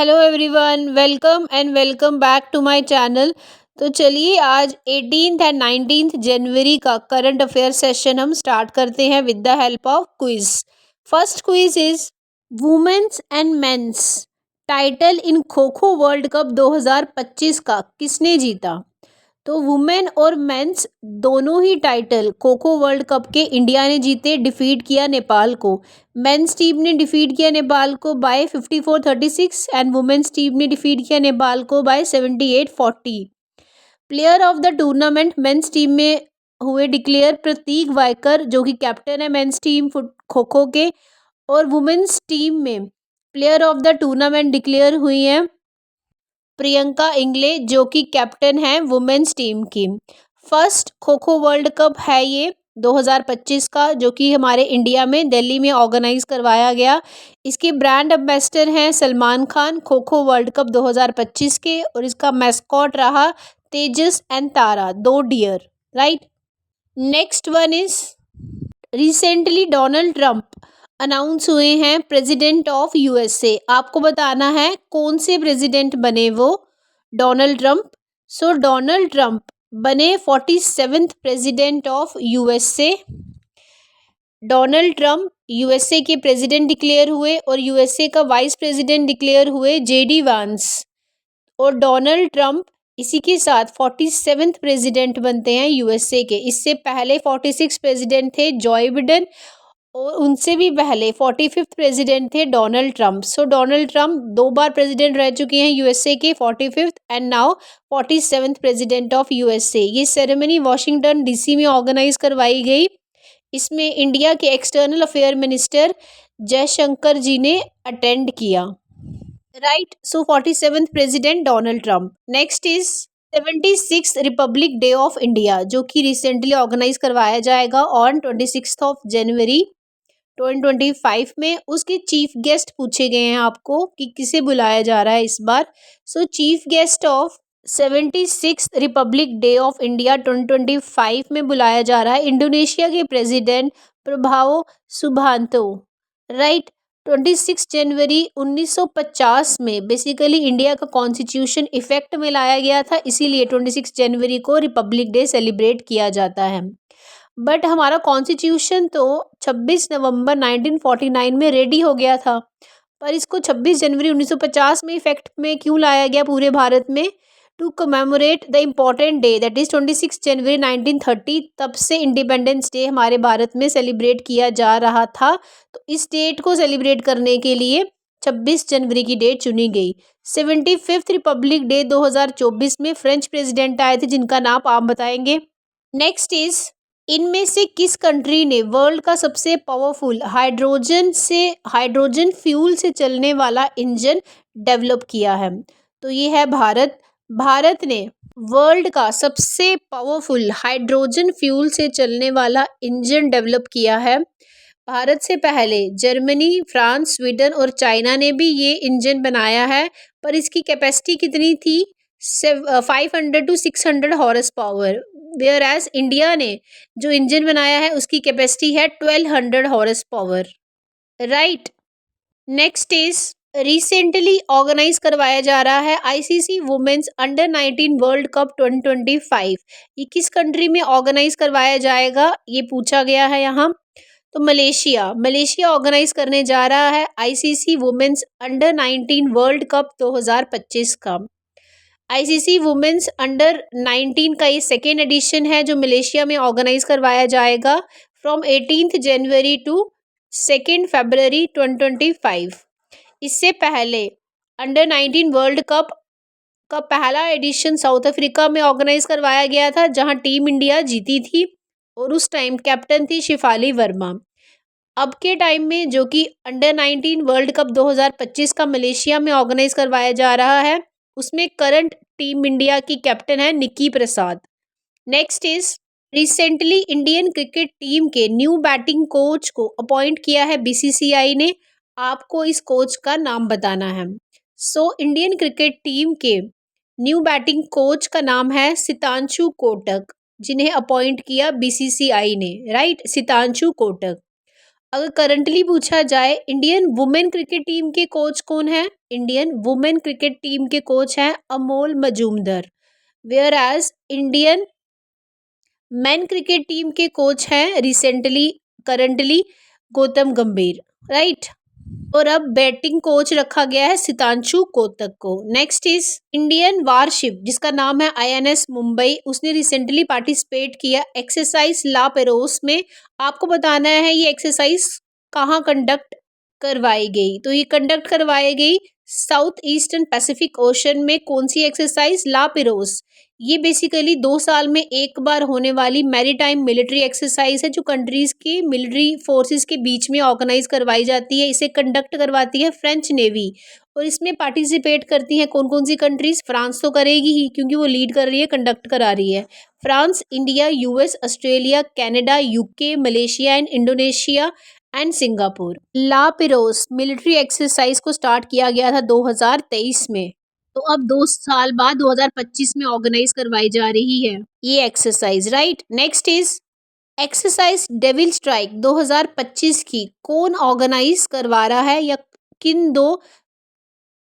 Hello everyone, welcome and welcome back to my channel. तो चलिए आज 18th एंड 19th जनवरी का करंट अफेयर सेशन हम स्टार्ट करते हैं with the help of quiz. First quiz is women's and men's title in kho kho world cup 2025 का किसने जीता। तो वुमेन और मेंस दोनों ही टाइटल खो खो वर्ल्ड कप के इंडिया ने जीते, डिफीट किया नेपाल को। मेंस टीम ने डिफीट किया नेपाल को बाय 54-36 एंड वुमेन्स टीम ने डिफीट किया नेपाल को by 78-40। Player of the tournament men's team में हुए डिक्लेयर प्रतीक वायकर, जो कि कैप्टन है मेंस टीम खो खो के, और वुमेन्स टीम में player of the tournament declare हुई हैं प्रियंका इंगले, जो कि कैप्टन है वुमेन्स टीम की। फर्स्ट खो खो वर्ल्ड कप है ये 2025 का, जो कि हमारे इंडिया में दिल्ली में ऑर्गेनाइज करवाया गया। इसके ब्रांड एम्बेसडर हैं सलमान खान खो खो वर्ल्ड कप 2025 के, और इसका मैस्कॉट रहा तेजस एंड तारा, दो dear. Right, next one is recently Donald Trump announce हुए हैं प्रेसिडेंट ऑफ यूएसए। आपको बताना है कौन से प्रेसिडेंट बने वो, डोनाल्ड ट्रंप। सो डोनाल्ड ट्रंप बने 47th president of USA. Donald Trump USA के प्रेसिडेंट डिक्लेयर हुए और यूएसए का वाइस प्रेसिडेंट डिक्लेयर हुए जेडी वांस। और डोनाल्ड ट्रंप इसी के साथ 47th प्रेसिडेंट बनते हैं यूएसए के। इससे पहले 46 प्रेसिडेंट थे जॉय बिडेन, और उनसे भी पहले 45th प्रेसिडेंट थे डोनाल्ड ट्रंप। सो डोनाल्ड ट्रंप 2 बार प्रेसिडेंट रह चुके हैं यूएसए के, 45th and now 47th president of USA. ये सेरेमनी वॉशिंगटन डीसी में ऑर्गेनाइज करवाई गई। इसमें इंडिया के एक्सटर्नल अफेयर मिनिस्टर जयशंकर जी ने अटेंड किया। Right, so 47th president Donald Trump. Next is 76th republic day of India, जो कि रिसेंटली ऑर्गेनाइज करवाया जाएगा ऑन 26th ऑफ जनवरी 2025 में। उसके चीफ गेस्ट पूछे गए हैं आपको कि किसे बुलाया जा रहा है इस बार। So chief guest of 76th republic day of India 2025 में बुलाया जा रहा है इंडोनेशिया के प्रेसिडेंट प्रभावो सुबांतो। राइट, 26 जनवरी 1950 में बेसिकली इंडिया का कॉन्स्टिट्यूशन इफेक्ट में लाया गया था, इसीलिए 26 जनवरी को रिपब्लिक डे सेलिब्रेट किया जाता है। बट हमारा कॉन्स्टिट्यूशन तो 26 नवंबर 1949 में रेडी हो गया था, पर इसको 26 जनवरी 1950 में इफेक्ट में क्यों लाया गया पूरे भारत में? To commemorate the important day that is 26 January 1930। तब से इंडिपेंडेंस डे हमारे भारत में सेलिब्रेट किया जा रहा था, तो इस डेट को सेलिब्रेट करने के लिए 26 जनवरी की डेट चुनी गई। 75th रिपब्लिक डे 2024 में फ्रेंच प्रेसिडेंट आए थे, जिनका नाम आप बताएंगे। नेक्स्ट इज इनमें से किस कंट्री ने वर्ल्ड का सबसे पावरफुल हाइड्रोजन फ्यूल से चलने वाला इंजन डेवलप किया है? तो ये है भारत। भारत ने वर्ल्ड का सबसे पावरफुल हाइड्रोजन फ्यूल से चलने वाला इंजन डेवलप किया है। भारत से पहले जर्मनी, फ्रांस, स्वीडन और चाइना ने भी ये इंजन बनाया है, पर इसकी कैपेसिटी कितनी थी? 500 to 600 horse power. Whereas India ने जो इंजन बनाया है उसकी कैपेसिटी है 1200 horse power. Right, next is recently organise करवाया जा रहा है ICC women's under 19 world cup 2025। ये किस कंट्री में ऑर्गेनाइज करवाया जाएगा, ये पूछा गया है यहाँ। तो मलेशिया ऑर्गेनाइज करने जा रहा है ICC women's under 19 world cup 2025 का। आईसीसी वुमेन्स अंडर 19 का ये सेकेंड एडिशन है जो मलेशिया में ऑर्गेनाइज करवाया जाएगा from 18th January to 2nd फरवरी 2025। इससे पहले अंडर 19 वर्ल्ड कप का पहला एडिशन साउथ अफ्रीका में ऑर्गेनाइज करवाया गया था, जहां टीम इंडिया जीती थी और उस टाइम कैप्टन थी शिफाली वर्मा। अब के टाइम में जो कि अंडर 19 वर्ल्ड कप 2025 का मलेशिया में ऑर्गेनाइज करवाया जा रहा है, उसमें करंट टीम इंडिया की कैप्टन है Nikki Prasad. Next is recently Indian cricket team के न्यू बैटिंग कोच को अपॉइंट किया है बीसीसीआई ने। आपको इस कोच का नाम बताना है। सो इंडियन क्रिकेट टीम के न्यू बैटिंग कोच का नाम है सितांशु कोटक, जिन्हें अपॉइंट किया बीसीसीआई ने। राइट, सितांशु कोटक। अगर करंटली पूछा जाए, इंडियन वुमेन क्रिकेट टीम के कोच कौन है? इंडियन वुमेन क्रिकेट टीम के कोच हैं Amol Majumdar. Whereas Indian men cricket team के कोच हैं recently currently Gautam Gambhir, right. और अब बैटिंग कोच रखा गया है सितांशु कोतक को। नेक्स्ट इज इंडियन वारशिप जिसका नाम है आईएनएस मुंबई, उसने रिसेंटली पार्टिसिपेट किया एक्सरसाइज ला पेरोस में। आपको बताना है ये एक्सरसाइज कहाँ कंडक्ट करवाई गई, तो ये कंडक्ट करवाई गई साउथ ईस्टर्न पैसिफिक ओशन में। कौन सी एक्सरसाइज? ला पेरोस। ये बेसिकली 2 साल में एक बार होने वाली मैरीटाइम मिलिट्री एक्सरसाइज है जो कंट्रीज की मिलिट्री फोर्सेस के बीच में ऑर्गेनाइज करवाई जाती है। इसे कंडक्ट करवाती है फ्रेंच नेवी और इसमें पार्टिसिपेट करती हैं कौन कौन सी कंट्रीज? फ्रांस तो करेगी ही क्योंकि वो लीड कर रही है, कंडक्ट करा रही है। France, India, US, Australia, Canada, UK, Malaysia and Indonesia and Singapore. La Perouse military exercise को स्टार्ट किया गया था 2023 में, तो अब 2 साल बाद 2025 में ऑर्गेनाइज करवाई जा रही है ये exercise, right. Next is exercise devil strike 2025 की कौन ऑर्गेनाइज करवा रहा है या किन दो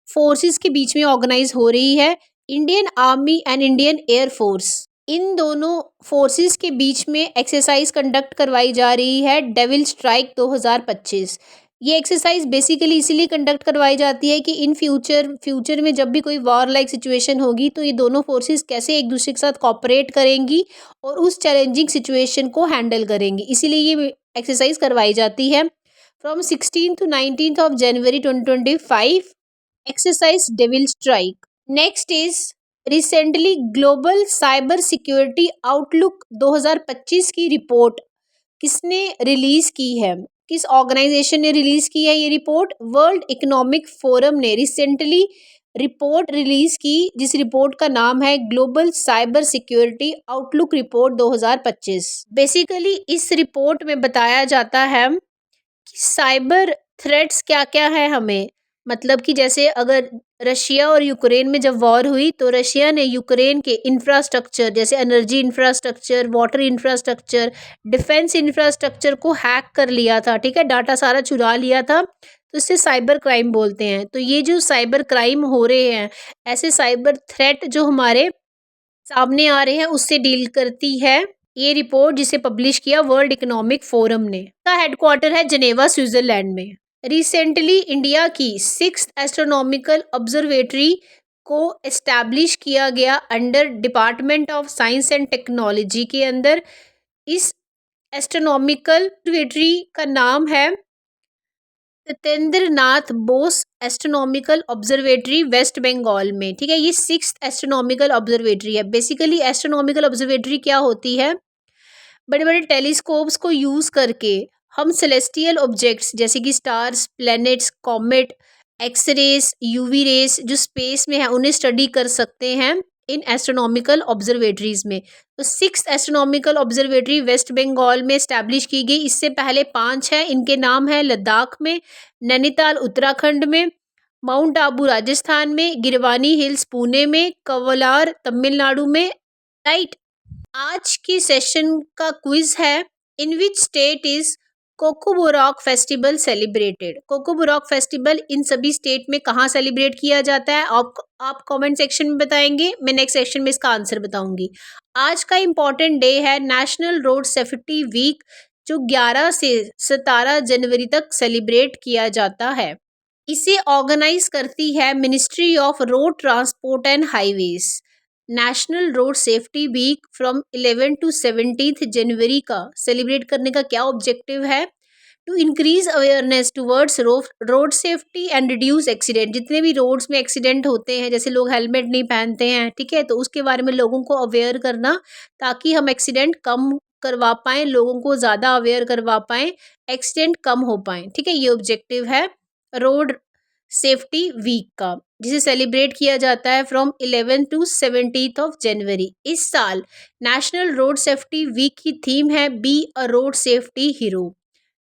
फोर्सेस के बीच में ऑर्गेनाइज हो रही है? Indian army and Indian air force, इन दोनों फोर्सेस के बीच में एक्सरसाइज कंडक्ट करवाई जा रही है डेविल स्ट्राइक 2025। ये एक्सरसाइज बेसिकली इसीलिए कंडक्ट करवाई जाती है कि इन फ्यूचर में जब भी कोई वॉर लाइक सिचुएशन होगी तो ये दोनों फोर्सेस कैसे एक दूसरे के साथ कॉपरेट करेंगी और उस चैलेंजिंग सिचुएशन को हैंडल करेंगी, इसीलिए ये एक्सरसाइज करवाई जाती है। From 16 to 19 of January 2025 exercise devil strike. Next is recently global cyber security outlook 2025 की रिपोर्ट किसने रिलीज की है? किस ऑर्गेनाइजेशन ने रिलीज की है ये रिपोर्ट? वर्ल्ड इकोनॉमिक फोरम ने रिसेंटली रिपोर्ट रिलीज की जिस रिपोर्ट का नाम है global cyber security outlook report 2025। Basically इस रिपोर्ट में बताया जाता है कि साइबर थ्रेट्स क्या क्या है हमें, मतलब कि जैसे अगर रशिया और यूक्रेन में जब वॉर हुई तो रशिया ने यूक्रेन के इंफ्रास्ट्रक्चर जैसे energy infrastructure, water infrastructure, defence infrastructure को हैक कर लिया था, ठीक है, डाटा सारा चुरा लिया था, तो इससे साइबर क्राइम बोलते हैं। तो ये जो साइबर क्राइम हो रहे हैं, ऐसे साइबर थ्रेट जो हमारे सामने आ रहे हैं उससे डील करती है ये रिपोर्ट जिसे पब्लिश किया वर्ल्ड इकोनॉमिक फोरम ने। इसका हेडक्वार्टर है जेनेवा स्विट्जरलैंड में। रिसेंटली इंडिया की 6th एस्ट्रोनॉमिकल ऑब्जर्वेटरी को एस्टैब्लिश किया गया under department of science and technology के अंदर। इस एस्ट्रोनॉमिकल ऑब्जर्वेटरी का नाम है सत्येंद्र नाथ बोस एस्ट्रोनॉमिकल ऑब्जर्वेटरी वेस्ट बंगाल में, ठीक है। ये 6th एस्ट्रोनॉमिकल ऑब्जर्वेटरी है। बेसिकली एस्ट्रोनॉमिकल ऑब्जर्वेटरी क्या होती है? बड़े बड़े टेलीस्कोप्स को यूज़ करके हम सेलेस्टियल ऑब्जेक्ट्स जैसे कि stars, planets, comet, x-rays, UV rays जो स्पेस में है उन्हें स्टडी कर सकते हैं इन एस्ट्रोनॉमिकल ऑब्जर्वेटरीज में। तो 6th astronomical observatory West Bengal में इस्टेब्लिश की गई। इससे पहले 5 हैं, इनके नाम है लद्दाख में, नैनीताल उत्तराखंड में, माउंट आबू राजस्थान में, गिरवानी हिल्स पुणे में, कवलार तमिलनाडु में, राइट। आज की सेशन का क्विज है in which state is Kokborok festival celebrated. Kokborok festival इन सभी स्टेट में कहाँ सेलिब्रेट किया जाता है? आप कमेंट सेक्शन में बताएंगे, मैं नेक्स्ट सेक्शन में इसका आंसर बताऊंगी। आज का इम्पॉर्टेंट डे है नेशनल रोड सेफ्टी वीक जो 11 से 17 जनवरी तक सेलिब्रेट किया जाता है। इसे ऑर्गेनाइज करती है ministry of road transport and highways. National road safety week from 11 to 17 जनवरी का सेलिब्रेट करने का क्या ऑब्जेक्टिव है? To increase awareness towards road safety and reduce accident. जितने भी रोड्स में एक्सीडेंट होते हैं, जैसे लोग हेलमेट नहीं पहनते हैं, ठीक है, तो उसके बारे में लोगों को अवेयर करना ताकि हम एक्सीडेंट कम करवा पाएँ, लोगों को ज़्यादा अवेयर करवा पाएँ, एक्सीडेंट कम हो पाएँ, ठीक है। ये ऑब्जेक्टिव है रोड सेफ्टी वीक का जिसे सेलिब्रेट किया जाता है फ्रॉम 11 to 17 ऑफ जनवरी। इस साल नेशनल रोड सेफ्टी वीक की थीम है be a road safety hero,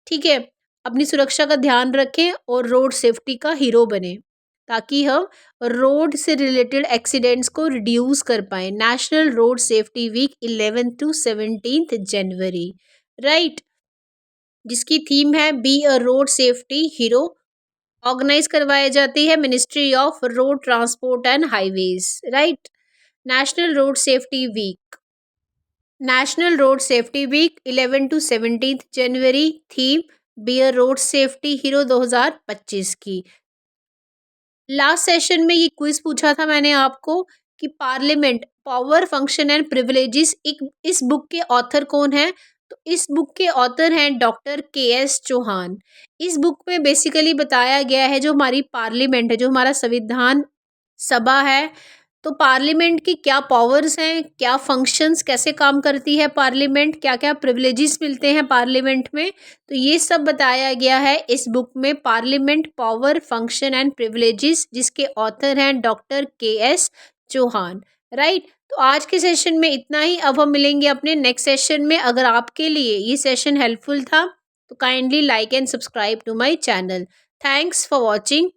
ठीक है। अपनी सुरक्षा का ध्यान रखें और रोड सेफ्टी का हीरो बने ताकि हम रोड से रिलेटेड एक्सीडेंट्स को रिड्यूस कर पाएँ। National road safety week 11 to 17 January, right. जिसकी थीम है be a road safety hero. Organise करवाई जाती है ministry of road transport and highways, right. National road safety week, national road safety week 11 to 17 January. Theme be a road safety hero 2025 की। Last session में ये quiz पूछा था मैंने आपको कि parliament power function and privileges, एक इस बुक के ऑथर कौन है। तो इस बुक के ऑथर हैं डॉक्टर के.एस. चौहान। इस बुक में बेसिकली बताया गया है जो हमारी पार्लियामेंट है, जो हमारा संविधान सभा है, तो पार्लियामेंट की क्या पावर्स हैं, क्या फंक्शंस, कैसे काम करती है पार्लियामेंट, क्या क्या प्रिविलेजेस मिलते हैं पार्लियामेंट में, तो ये सब बताया गया है इस बुक में, parliament power function and privileges, जिसके ऑथर हैं डॉक्टर के.एस. चौहान, राइट। तो आज के सेशन में इतना ही। अब हम मिलेंगे अपने नेक्स्ट सेशन में। अगर आपके लिए ये सेशन हेल्पफुल था तो kindly like and subscribe to my channel. Thanks for watching.